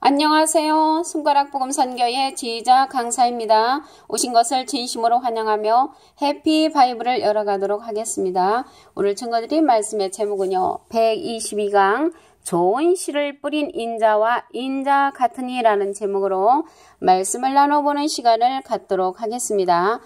안녕하세요. 손가락복음 선교의 지휘자 강사입니다. 오신 것을 진심으로 환영하며 해피 바이블을 열어가도록 하겠습니다. 오늘 증거드린 말씀의 제목은요. 122강 좋은 씨를 뿌린 인자와 인자 같으니라는 제목으로 말씀을 나눠보는 시간을 갖도록 하겠습니다.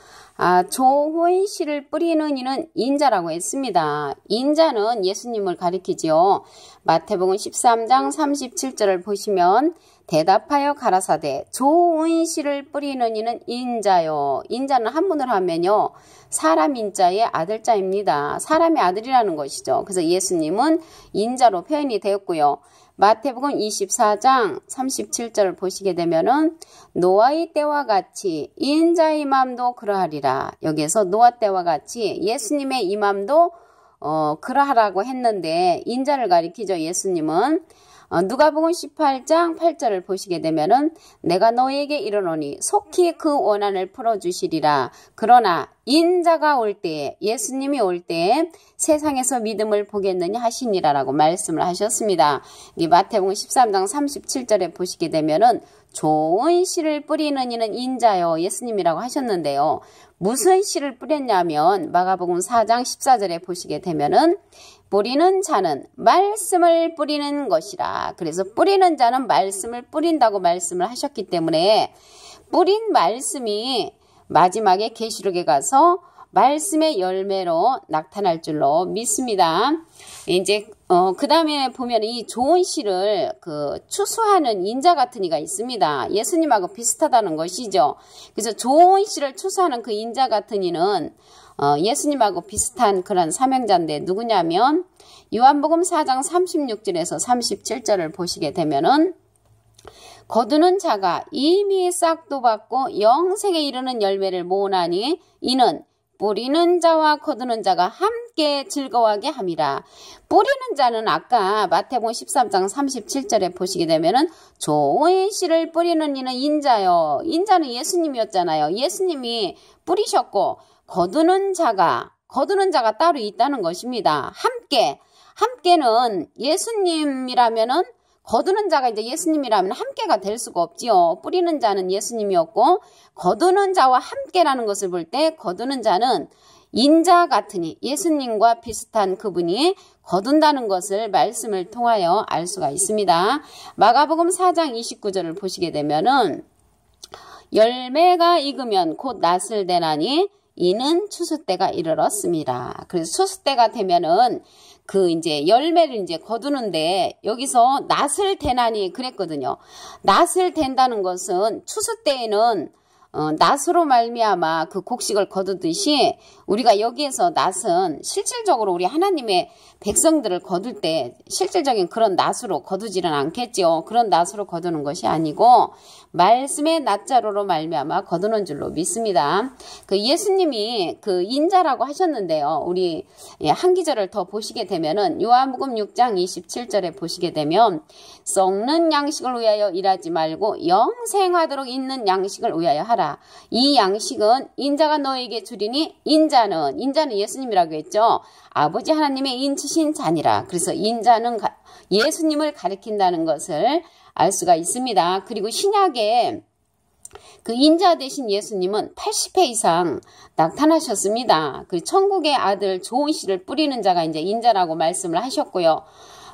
좋은 씨를 뿌리는 이는 인자라고 했습니다. 인자는 예수님을 가리키지요. 마태복음 13장 37절을 보시면 대답하여 가라사대 좋은 씨를 뿌리는 이는 인자요. 인자는 한문으로 하면요. 사람 인자의 아들자입니다. 사람의 아들이라는 것이죠. 그래서 예수님은 인자로 표현이 되었고요. 마태복음 24장 37절을 보시게 되면은 노아의 때와 같이 인자의 맘도 그러하리라. 여기에서 노아 때와 같이 예수님의 이 맘도 그러하라고 했는데 인자를 가리키죠. 예수님은 누가복음 18장 8절을 보시게 되면은 내가 너에게 이르노니 속히 그 원한을 풀어주시리라. 그러나 인자가 올 때에 예수님이 올 때에 세상에서 믿음을 보겠느냐 하시니라라고 말씀을 하셨습니다. 이 마태복음 13장 37절에 보시게 되면은 좋은 씨를 뿌리는 이는 인자요 예수님이라고 하셨는데요. 무슨 씨를 뿌렸냐면 마가복음 4장 14절에 보시게 되면은 뿌리는 자는 말씀을 뿌리는 것이라. 그래서 뿌리는 자는 말씀을 뿌린다고 말씀을 하셨기 때문에 뿌린 말씀이 마지막에 계시록에 가서 말씀의 열매로 나타날 줄로 믿습니다. 이제 그 다음에 보면 이 좋은 씨를 추수하는 인자 같은 이가 있습니다. 예수님하고 비슷하다는 것이죠. 그래서 좋은 씨를 추수하는 그 인자 같은 이는 예수님하고 비슷한 그런 사명자인데 누구냐면 요한복음 4장 36절에서 37절을 보시게 되면은 거두는 자가 이미 싹도 받고 영생에 이르는 열매를 모으나니 이는 뿌리는 자와 거두는 자가 함께 즐거워하게 함이라. 뿌리는 자는 아까 마태복음 13장 37절에 보시게 되면은 좋은 씨를 뿌리는 이는 인자요. 인자는 예수님이었잖아요. 예수님이 뿌리셨고 거두는 자가 따로 있다는 것입니다. 함께는 예수님이라면은 거두는 자가 이제 예수님이라면 함께가 될 수가 없지요. 뿌리는 자는 예수님이었고 거두는 자와 함께라는 것을 볼 때 거두는 자는 인자 같으니 예수님과 비슷한 그분이 거둔다는 것을 말씀을 통하여 알 수가 있습니다. 마가복음 4장 29절을 보시게 되면은 열매가 익으면 곧 낫을 대나니 이는 추수 때가 이르렀습니다. 그래서 추수 때가 되면은 이제 열매를 이제 거두는데 여기서 낫을 대나니 그랬거든요. 낫을 댄다는 것은 추수 때에는 낫으로 말미암아 그 곡식을 거두듯이 우리가 여기에서 낫은 실질적으로 우리 하나님의 백성들을 거둘 때 실질적인 그런 낫으로 거두지는 않겠죠. 그런 낫으로 거두는 것이 아니고 말씀의 낫자로로 말미암아 거두는 줄로 믿습니다. 예수님이 인자라고 하셨는데요. 우리 한 기절을 더 보시게 되면은 요한복음 6장 27절에 보시게 되면 썩는 양식을 위하여 일하지 말고 영생하도록 있는 양식을 위하여 하라. 이 양식은 인자가 너에게 주리니 인자는 예수님이라고 했죠. 아버지 하나님의 인치신 자니라. 그래서 인자는 예수님을 가리킨다는 것을 알 수가 있습니다. 그리고 신약에 인자 되신 예수님은 80회 이상 나타나셨습니다. 천국의 아들 좋은 씨를 뿌리는 자가 이제 인자라고 말씀을 하셨고요.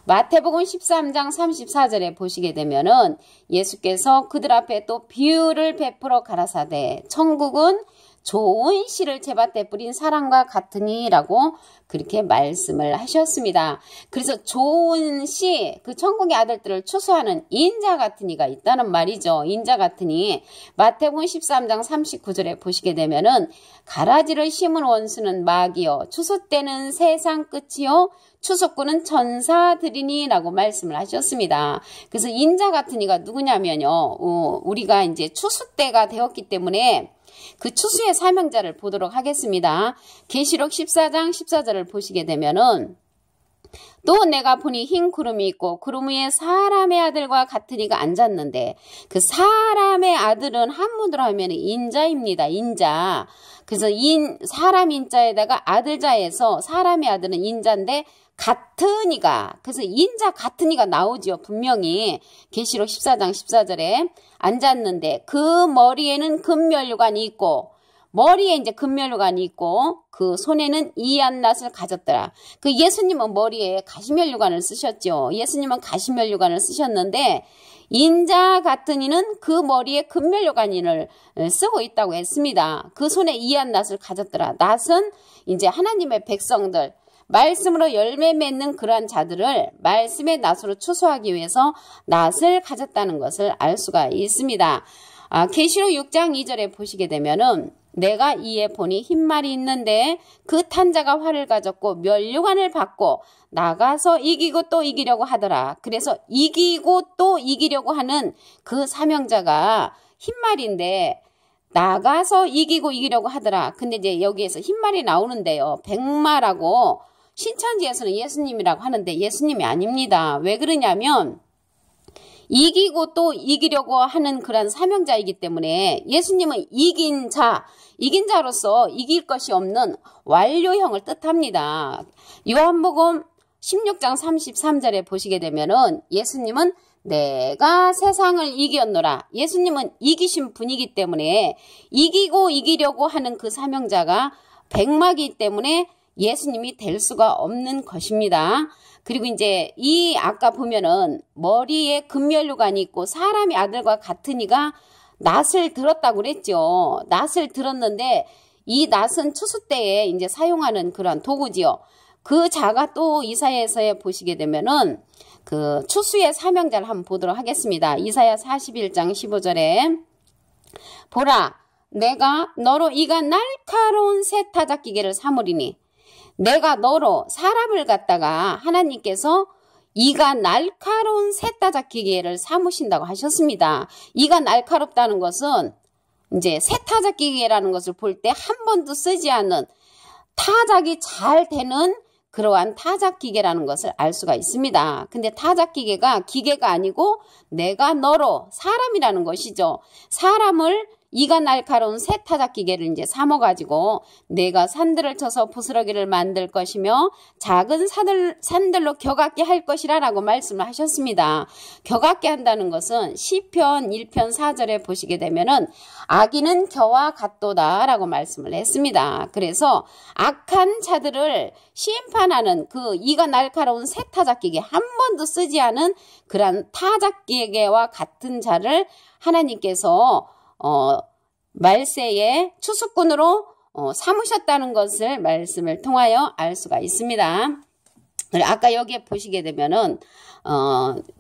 마태복음 13장 34절에 보시게 되면은 예수께서 그들 앞에 또 비유를 베풀어 가라사대 천국은 좋은 씨를 제밭에 뿌린 사람과 같으니라고 그렇게 말씀을 하셨습니다. 그래서 좋은 씨, 천국의 아들들을 추수하는 인자 같은 이가 있다는 말이죠. 인자 같은 이 마태복음 13장 39절에 보시게 되면은 가라지를 심은 원수는 마귀요 추수 때는 세상 끝이요 추수꾼은 천사들이니 라고 말씀을 하셨습니다. 그래서 인자 같은 이가 누구냐면요. 우리가 이제 추수 때가 되었기 때문에 그 추수의 사명자를 보도록 하겠습니다. 계시록 14장 14절을 보시게 되면은 또 내가 보니 흰 구름이 있고 구름 위에 사람의 아들과 같은 이가 앉았는데 그 사람의 아들은 한문으로 하면 인자입니다. 인자. 그래서 사람 인자에다가 아들자에서 사람의 아들은 인자인데 같은 이가, 그래서 인자 같은 이가 나오죠. 분명히 계시록 14장 14절에 앉았는데 그 머리에는 금면류관이 있고, 머리에 이제 금면류관이 있고 그 손에는 이안낫을 가졌더라. 그 예수님은 머리에 가시면류관을 쓰셨죠. 예수님은 가시면류관을 쓰셨는데 인자 같은 이는 그 머리에 금면류관을 쓰고 있다고 했습니다. 그 손에 이안낫을 가졌더라. 낫은 이제 하나님의 백성들, 말씀으로 열매 맺는 그러한 자들을 말씀의 낫으로 추수하기 위해서 낫을 가졌다는 것을 알 수가 있습니다. 계시록 6장 2절에 보시게 되면은 내가 이에 보니 흰말이 있는데 그 탄자가 활을 가졌고 면류관을 받고 나가서 이기고 또 이기려고 하더라. 그래서 이기고 또 이기려고 하는 그 사명자가 흰말인데 나가서 이기고 이기려고 하더라. 근데 이제 여기에서 흰말이 나오는데요. 백마라고 신천지에서는 예수님이라고 하는데 예수님이 아닙니다. 왜 그러냐면 이기고 또 이기려고 하는 그런 사명자이기 때문에 예수님은 이긴 자로서 이길 것이 없는 완료형을 뜻합니다. 요한복음 16장 33절에 보시게 되면은 예수님은 내가 세상을 이겼노라. 예수님은 이기신 분이기 때문에 이기고 이기려고 하는 그 사명자가 백마이기 때문에 예수님이 될 수가 없는 것입니다. 그리고 이제 이 아까 보면은 머리에 금면류관이 있고 사람의 아들과 같은 이가 낫을 들었다고 그랬죠. 낫을 들었는데 이 낫은 추수 때에 이제 사용하는 그런 도구지요. 그 자가 또 이사야서에 보시게 되면은 그 추수의 사명자를 한번 보도록 하겠습니다. 이사야 41장 15절에 보라 내가 너로 이가 날카로운 새 타작기계를 삼으리니 내가 너로 사람을 갖다가 하나님께서 이가 날카로운 새 타작기계를 삼으신다고 하셨습니다. 이가 날카롭다는 것은 이제 새 타작기계라는 것을 볼 때 한 번도 쓰지 않는 타작이 잘 되는 그러한 타작기계라는 것을 알 수가 있습니다. 근데 타작기계가 기계가 아니고 내가 너로 사람이라는 것이죠. 사람을 이가 날카로운 새 타작기계를 이제 삼아가지고 내가 산들을 쳐서 부스러기를 만들 것이며 작은 산들로 겨같게 할 것이라 라고 말씀을 하셨습니다. 겨같게 한다는 것은 시편 1편 4절에 보시게 되면은 악인은 겨와 같도다 라고 말씀을 했습니다. 그래서 악한 자들을 심판하는 그 이가 날카로운 새 타작기계 한 번도 쓰지 않은 그런 타작기계와 같은 자를 하나님께서 말세에 추수꾼으로 삼으셨다는 것을 말씀을 통하여 알 수가 있습니다. 아까 여기에 보시게 되면은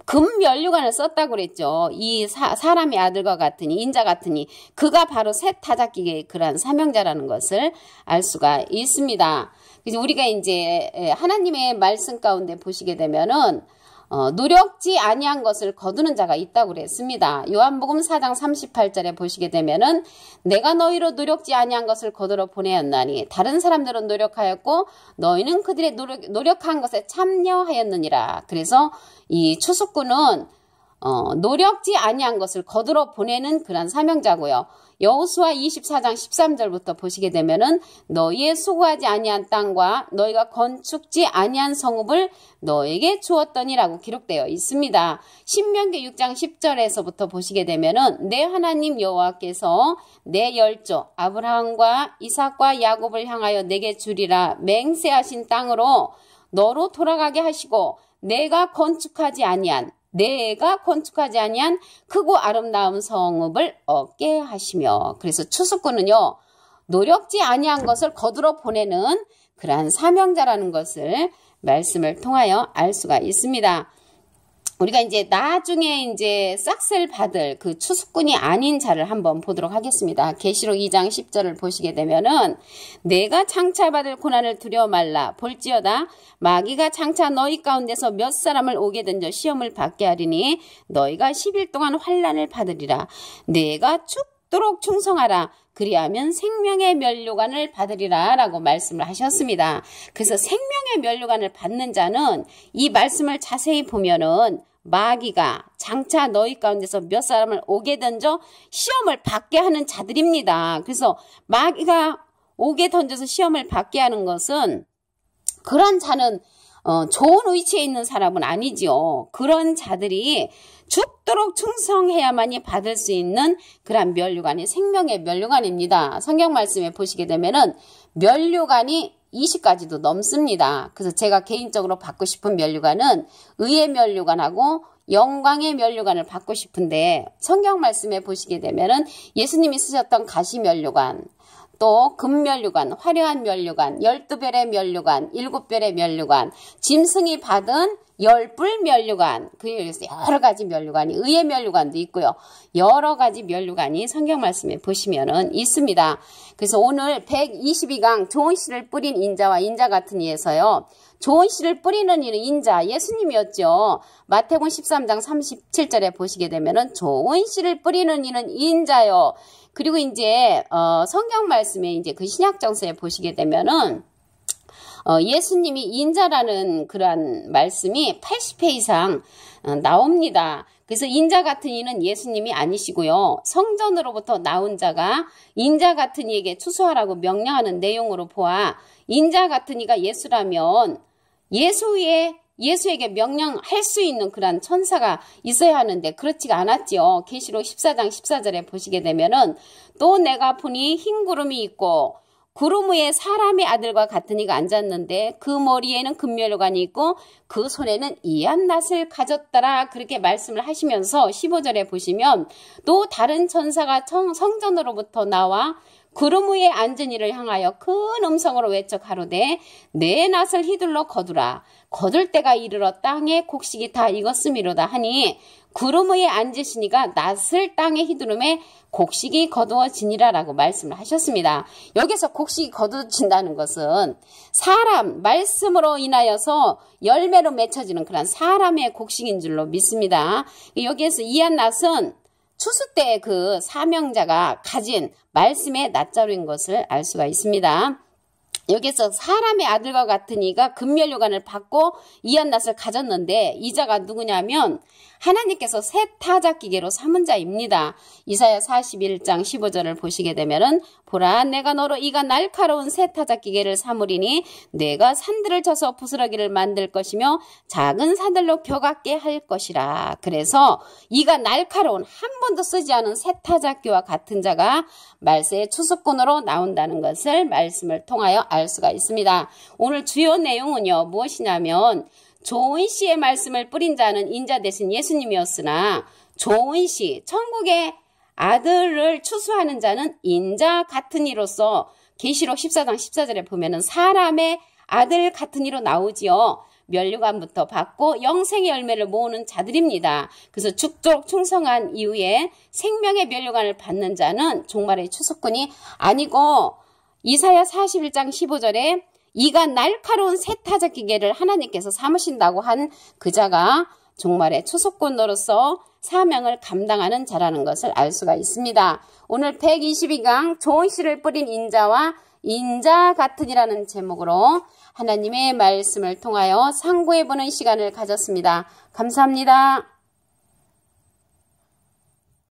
금면류관을 썼다고 그랬죠. 이 사람의 아들과 같으니 인자 같으니 그가 바로 새 타작기계의 그러한 사명자라는 것을 알 수가 있습니다. 그래서 우리가 이제 하나님의 말씀 가운데 보시게 되면은 노력지 아니한 것을 거두는 자가 있다고 그랬습니다. 요한복음 4장 38절에 보시게 되면은 내가 너희로 노력지 아니한 것을 거두러 보내었나니 다른 사람들은 노력하였고 너희는 그들의 노력한 것에 참여하였느니라. 그래서 이 추수꾼은 노력지 아니한 것을 거두러 보내는 그런 사명자고요. 여호수아 24장 13절부터 보시게 되면은 너희의 수고하지 아니한 땅과 너희가 건축지 아니한 성읍을 너에게 주었더니라고 기록되어 있습니다. 신명기 6장 10절에서부터 보시게 되면은 내 하나님 여호와께서 내 열조 아브라함과 이삭과 야곱을 향하여 내게 주리라 맹세하신 땅으로 너로 돌아가게 하시고 내가 건축하지 아니한 크고 아름다운 성읍을 얻게 하시며. 그래서 추수꾼은요 노력지 아니한 것을 거두러 보내는 그러한 사명자라는 것을 말씀을 통하여 알 수가 있습니다. 우리가 이제 나중에 이제 싹쓸 받을 그 추수꾼이 아닌 자를 한번 보도록 하겠습니다. 계시록 2장 10절을 보시게 되면은 내가 장차 받을 고난을 두려워 말라. 볼지어다 마귀가 장차 너희 가운데서 몇 사람을 오게 던져 시험을 받게 하리니 너희가 10일 동안 환난을 받으리라. 내가 죽도록 충성하라. 그리하면 생명의 면류관을 받으리라 라고 말씀을 하셨습니다. 그래서 생명의 면류관을 받는 자는 이 말씀을 자세히 보면은 마귀가 장차 너희 가운데서 몇 사람을 오게 던져 시험을 받게 하는 자들입니다. 그래서 마귀가 오게 던져서 시험을 받게 하는 것은 그런 자는 좋은 위치에 있는 사람은 아니지요. 그런 자들이 죽도록 충성해야만이 받을 수 있는 그런 면류관이 생명의 면류관입니다. 성경 말씀에 보시게 되면은 면류관이 20가지도 넘습니다. 그래서 제가 개인적으로 받고 싶은 면류관은 의의 면류관하고 영광의 면류관을 받고 싶은데, 성경 말씀에 보시게 되면은 예수님이 쓰셨던 가시 면류관, 또 금면류관, 화려한 면류관, 12별의 면류관, 7별의 면류관, 짐승이 받은 10뿔 면류관, 그래서 여러 가지 면류관이, 의의 면류관도 있고요. 여러 가지 면류관이 성경 말씀에 보시면은 있습니다. 그래서 오늘 122강 좋은 씨를 뿌린 인자와 인자 같은 이에서요. 좋은 씨를 뿌리는 이는 인자, 예수님이었죠. 마태복음 13장 37절에 보시게 되면은 좋은 씨를 뿌리는 이는 인자요. 그리고 이제 성경 말씀에 이제 그 신약 정서에 보시게 되면은 예수님이 인자라는 그러한 말씀이 80회 이상 나옵니다. 그래서 인자 같은 이는 예수님이 아니시고요. 성전으로부터 나온 자가 인자 같은 이에게 추수하라고 명령하는 내용으로 보아 인자 같은 이가 예수라면 예수에게 명령할 수 있는 그런 천사가 있어야 하는데 그렇지가 않았지요. 계시록 14장 14절에 보시게 되면은 또 내가 보니 흰 구름이 있고 구름 위에 사람의 아들과 같은 이가 앉았는데 그 머리에는 금면류관이 있고 그 손에는 이한 낫을 가졌더라. 그렇게 말씀을 하시면서 15절에 보시면 또 다른 천사가 성전으로부터 나와 구름 위에 앉은 이를 향하여 큰 음성으로 외쳐 가로되 내 낫을 휘둘러 거두라. 거둘 때가 이르러 땅에 곡식이 다 익었음이로다 하니 구름 위에 앉으시니가 낫을 땅에 휘두름에 곡식이 거두어지니라 라고 말씀을 하셨습니다. 여기서 곡식이 거두어진다는 것은 사람, 말씀으로 인하여서 열매로 맺혀지는 그런 사람의 곡식인 줄로 믿습니다. 여기에서 이한 낫은 추수 때 그 사명자가 가진 말씀의 낫자루인 것을 알 수가 있습니다. 여기서 사람의 아들과 같은 이가 금면류관을 받고 이한 낫을 가졌는데 이 자가 누구냐면 하나님께서 새 타작기계로 삼은 자입니다. 이사야 41장 15절을 보시게 되면은 보라 내가 너로 이가 날카로운 새 타작기계를 삼으리니 내가 산들을 쳐서 부스러기를 만들 것이며 작은 산들로 벼같게 할 것이라. 그래서 이가 날카로운 한 번도 쓰지 않은 새 타작기와 같은 자가 말세의 추수꾼으로 나온다는 것을 말씀을 통하여 알 수가 있습니다. 오늘 주요 내용은요 무엇이냐면 좋은 씨의 말씀을 뿌린 자는 인자 대신 예수님이었으나 좋은 씨, 천국의 아들을 추수하는 자는 인자 같은 이로서 계시록 14장 14절에 보면은 사람의 아들 같은 이로 나오지요. 면류관부터 받고 영생의 열매를 모으는 자들입니다. 그래서 죽도록 충성한 이후에 생명의 면류관을 받는 자는 종말의 추수꾼이 아니고 이사야 41장 15절에 이가 날카로운 새 타작기계를 하나님께서 삼으신다고 한 그 자가 종말의 추수꾼으로서 사명을 감당하는 자라는 것을 알 수가 있습니다. 오늘 122강 좋은 씨를 뿌린 인자와 인자 같으니라는 제목으로 하나님의 말씀을 통하여 상고해보는 시간을 가졌습니다. 감사합니다.